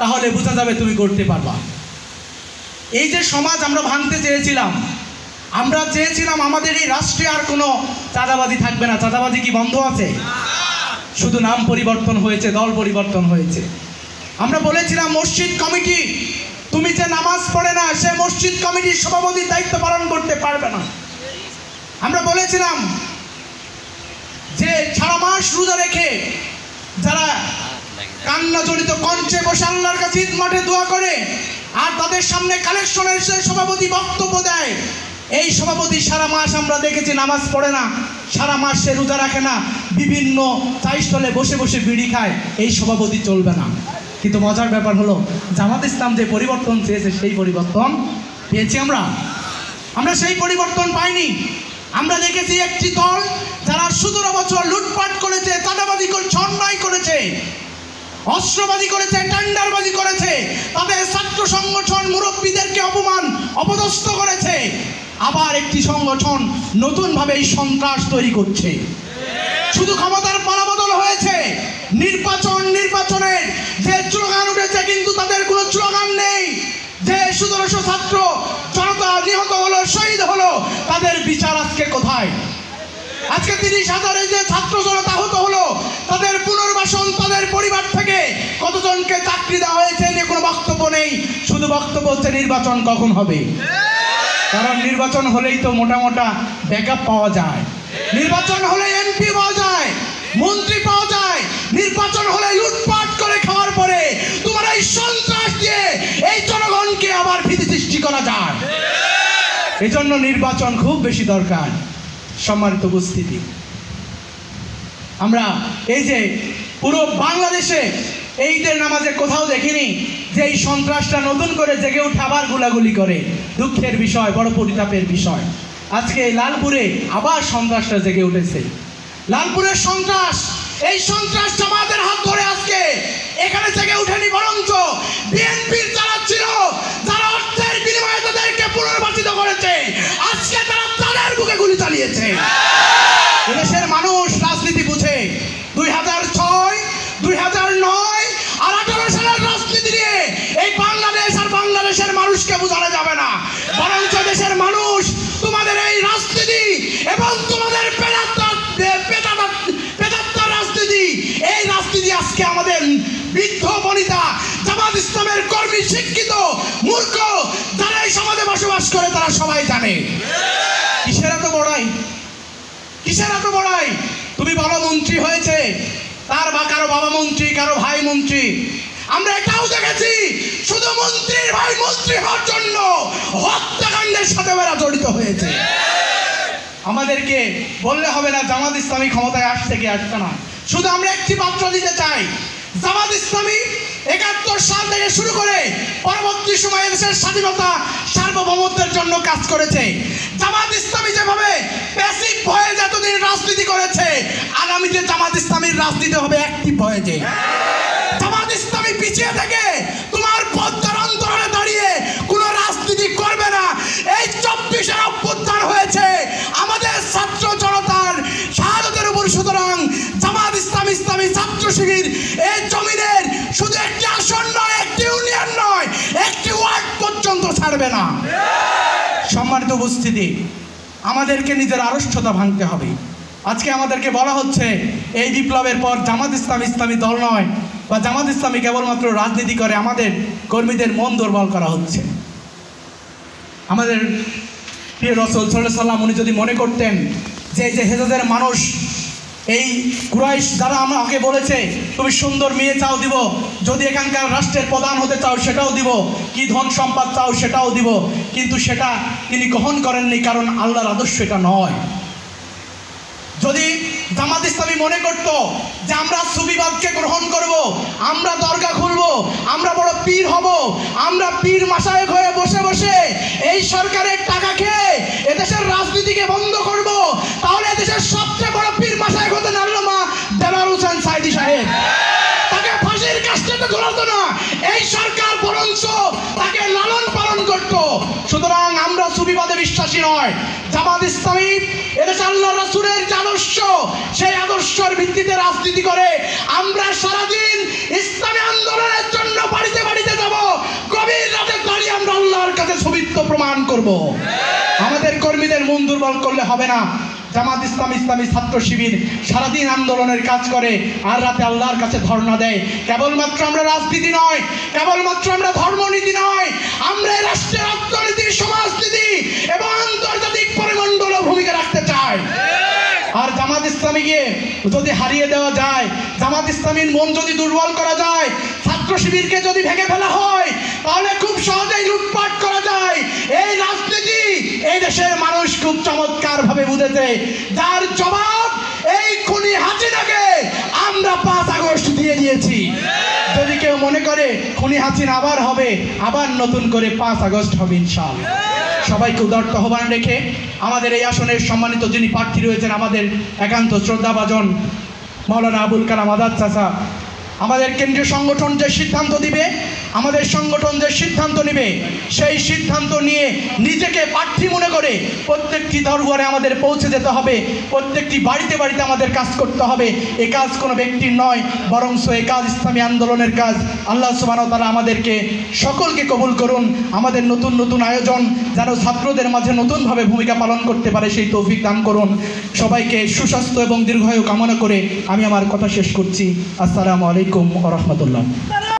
তাহলে বোঝা যাবে তুমি করতে পারবা। এই যে সমাজ আমরা ভাঙতে চেয়েছিলাম, আমরা চেয়েছিলাম আমাদের এই রাষ্ট্রে আর কোনো চাঁদাবাজি থাকবে না। চাঁদাবাজি কি বন্ধ আছে? শুধু নাম পরিবর্তন হয়েছে, দল পরিবর্তন হয়েছে। আমরা বলেছিলাম মসজিদ কমিটি, তুমি যে নামাজ পড়ে না সে মসজিদ কমিটির সভাপতির দায়িত্ব পালন করতে পারবে না। আমরা বলেছিলাম যে সারা মাস রোজা রেখে যারা কান্না জড়িত কণ্ঠে বসে আল্লাহর কাছে ঈদ মাঠে দোয়া করে আর তাদের সামনে কালেকশনের সে সভাপতি বক্তব্য দেয়, এই সভাপতি সারা মাস আমরা দেখেছি নামাজ পড়ে না, সারা মাস সে রোজা রাখে না, বিভিন্ন চাইস্থলে বসে বসে বিড়ি খায়, এই সভাপতি চলবে না। কিন্তু মজার ব্যাপার হলো জামাত ইসলাম যে পরিবর্তন চেয়েছে সেই পরিবর্তন পেয়েছি আমরা সেই পরিবর্তন পাইনি। আমরা দেখেছি একটি দল যারা 17 বছর লুটপাট করেছে, চাঁদাবাজি করেছে, অন্যায় করেছে, অস্ত্রবাজি করেছে, টেন্ডারবাজি করেছে, তাদের ছাত্র সংগঠন মুরব্বীদেরকে অপদস্থ করেছে। আবার একটি সংগঠন নতুনভাবে এই সন্ত্রাস তৈরি করছে। শুধু ক্ষমতার পালাবদল হয়েছে, নির্বাচনের যে স্লোগান উঠেছে কিন্তু তাদের কোনো স্লোগান নেই। যে 1700 ছাত্র জনতা নিহত হলো, শহীদ হলো, তাদের বিচার আজকে কোথায়? আজকে 30,000 যে ছাত্র জনতা আহত হলো, তাদের পুনর্বাসন, তাদের পরিবার থেকে কতজনকে চাকরি দেওয়া হয়েছে নিয়ে কোনো বক্তব্য নেই। শুধু বক্তব্য হচ্ছে নির্বাচন কখন হবে। কারণ নির্বাচন হলেই তো মোটা মোটা ব্যাকআপ পাওয়া যায়, নির্বাচন হলে এমপি পাওয়া যায়, মন্ত্রী পাওয়া যায়, নির্বাচন হলে লুটপাট করে খাওয়ার পরে তোমার এই সন্ত্রাস দিয়ে এই জনগণকে আবার ভীতি সৃষ্টি করা যায়। এজন্য নির্বাচন খুব বেশি দরকার। সম্মানিত উপস্থিতি, আমরা এই যে পুরো বাংলাদেশে এই ঈদের নামাজে কোথাও দেখিনি যে এই সন্ত্রাসটা নতুন করে জেগে উঠে আবার গুলাগুলি করে। দুঃখের বিষয়, বড় পরিতাপের বিষয়, আজকে লালপুরে আবার সন্ত্রাসটা জেগে উঠেছে। লালপুরের সন্ত্রাস, এই সন্ত্রাস জামাতের হাত ধরে আজকে এখানে জেগে উঠেনি, বরঞ্চ বিএনপির যারা ছিল, যারা অর্থের বিনিময়ে তাদেরকে পুনর্বাসিত করেছে, আজকে তারা তাদের বুকে গুলি চালিয়েছে। দেশের মানুষ রাজনীতি বুঝে। 2006, 2009 আর 18 সালের রাজনীতি নিয়ে এই বাংলাদেশ আর বাংলাদেশের মানুষকে বোঝানো যাবে না। বরঞ্চ দেশের মানুষ তোমাদের এই রাজনীতি এবং তোমাদের পেতাত্তার রাজনীতি, এই রাজনীতি আজকে আমাদের বৃদ্ধ বনিতা, জামাত ইসলামের কর্মী, শিক্ষিত, মূর্খ যারা এই সমাজে বসবাস করে তারা সবাই জানে। কিসের এত বড়াই, কিসের এত বড়াই? তুমি বলো মন্ত্রী হয়েছে, তার বা কারো বাবা মন্ত্রী, কারো ভাই মন্ত্রী। আমরা এটাও দেখেছি শুধু মন্ত্রীর ভাই মন্ত্রী হওয়ার জন্য হত্যাকাণ্ডের সাথে ওরা জড়িত হয়েছে। আমাদেরকে বললে হবে না জামাত ইসলামী ক্ষমতায় আসছে কি আসছে না। শুধু আমরা একটি মাত্রা দিতে চাই, জামাত ইসলামী 71 সাল থেকে শুরু করে পরবর্তী সময়ে দেশের স্বাধীনতা সার্বভৌমত্বের জন্য কাজ করেছে। জামাত ইসলামী যেভাবে প্যাসিভ হয়ে যতদিন রাজনীতি করেছে, আগামীতে জামাত ইসলামীর রাজনীতি হবে অ্যাক্টিভ হয়ে যে। জামাত ইসলামী পিছিয়ে থেকে তোমার পদ্মার অন্তরালে দাঁড়িয়ে কোনো রাজনীতি করবে না। এই 24-এর অভ্যুত্থান হয়েছে আমাদের ছাত্র জনতার শাহাদাতের উপর। সুতরাং জামাত ইসলামী, ইসলামী ছাত্র শিবির এই জমিনের শুধু একটি আসন নয়, একটি ইউনিয়ন নয়, একটি ওয়ার্ড পর্যন্ত ছাড়বে না। সম্মানিত উপস্থিতি, আমাদেরকে নিজের আড়ষ্টতা ভাঙতে হবে। আজকে আমাদেরকে বলা হচ্ছে এই বিপ্লবের পর জামাত ইসলামী ইসলামী দল নয়, বা জামাত ইসলামী কেবলমাত্র রাজনীতি করে, আমাদের কর্মীদের মন দুর্বল করা হচ্ছে। আমাদের প্রিয় রাসূল সাল্লাল্লাহু আলাইহি ওয়াসাল্লাম উনি যদি মনে করতেন যে এই যে হেজাজের মানুষ, এই কুরাইশ যারা আমাকে বলেছে তুমি সুন্দর মেয়ে চাও দিব, যদি এখানকার রাষ্ট্রের প্রধান হতে চাও সেটাও দিব, কি ধন সম্পদ চাও সেটাও দিব, কিন্তু সেটা তিনি গ্রহণ করেননি, কারণ আল্লাহর আদর্শ এটা নয়। যদি জামাত ইসলামী মনে করত যে আমরা সুফিবাদকে গ্রহণ করব, আমরা দরগা খুলব, আমরা বড় পীর হব, আমরা পীর মাশায়েখ হয়ে বসে বসে এই সরকারের টাকা খেয়ে এদেশের রাজনীতিকে বন্ধ করব, তাহলে এদেশের সবচেয়ে বড় পীর মাশায়েখ হতেন আল্লামা দেলোয়ার হোসেন সাঈদী সাহেব। তাকে ফাঁসির কাস্টে ঝোলাতো না, এই সরকার বরঞ্চ তাকে লালন পালন করত। সুতরাং আমরা সুফিবাদে বিশ্বাসী নয়। জামাত ইসলামী এদেশে আল্লাহর রাসূলের যে আদর্শ, সেই আদর্শের ভিত্তিতে রাজনীতি করে। আমরা সারাদিন ইসলামী আন্দোলনের জন্য বাড়িতে বাড়ি প্রমাণ করব। আমাদের কর্মীদের মন দুর্বল করলে হবে না। জামাত ইসলাম ইসলামী ছাত্র শিবির সারাদিন আন্দোলনের কাজ করে আর রাতে আল্লাহর কাছে ধর্ণা দেয়। কেবলমাত্র আমরা রাজনীতি নয়, কেবলমাত্র আমরা ধর্মনীতি নয়, আমরা এই রাষ্ট্রের অর্থনীতি, সমাজনীতি এবং আন্তর্জাতিক পরিমণ্ডলও ভূমিকা রাখতে চাই। আর জামাত ইসলামীকে যদি হারিয়ে দেওয়া যায়, জামাত ইসলামীর মন যদি দুর্বল করা যায়, ছাত্র শিবিরকে যদি ভেঙে ফেলা হয়, তাহলে খুব সহজেই লুটপাট করা যায়। এই রাজনীতি এই দেশের মানুষ খুব চমৎকার ভাবে বুঝেছে, যার জবাব এই খুনি হাসিনাকে আমরা 5 আগস্ট দিয়ে দিয়েছি। যদি কেউ মনে করে খুনি হাসিনা আবার হবে, আবার নতুন করে 5 আগস্ট হবে ইনশাআল্লাহ। সবাইকে উদারত আহ্বান রেখে আমাদের এই আসনের সম্মানিত যিনি প্রার্থী রয়েছেন, আমাদের একান্ত শ্রদ্ধাভাজন মাওলানা আবুল কালাম আজাদ চাচা, আমাদের কেন্দ্রীয় সংগঠন যে সিদ্ধান্ত দিবে, আমাদের সংগঠন যে সিদ্ধান্ত নেবে, সেই সিদ্ধান্ত নিয়ে নিজেকে প্রার্থী মনে করে প্রত্যেকটি দরবারে আমাদের পৌঁছে যেতে হবে, প্রত্যেকটি বাড়িতে বাড়িতে আমাদের কাজ করতে হবে। এ কাজ কোনো ব্যক্তির নয়, বরং এ কাজ ইসলামী আন্দোলনের কাজ। আল্লাহ সুবহানাহু ওয়া তাআলা আমাদেরকে সকলকে কবুল করুন। আমাদের নতুন নতুন আয়োজন যেন ছাত্রদের মাঝে নতুনভাবে ভূমিকা পালন করতে পারে, সেই তৌফিক দান করুন। সবাইকে সুস্বাস্থ্য এবং দীর্ঘায়ু কামনা করে আমি আমার কথা শেষ করছি। আসসালামু আলাইকুম ওয়া রাহমাতুল্লাহ।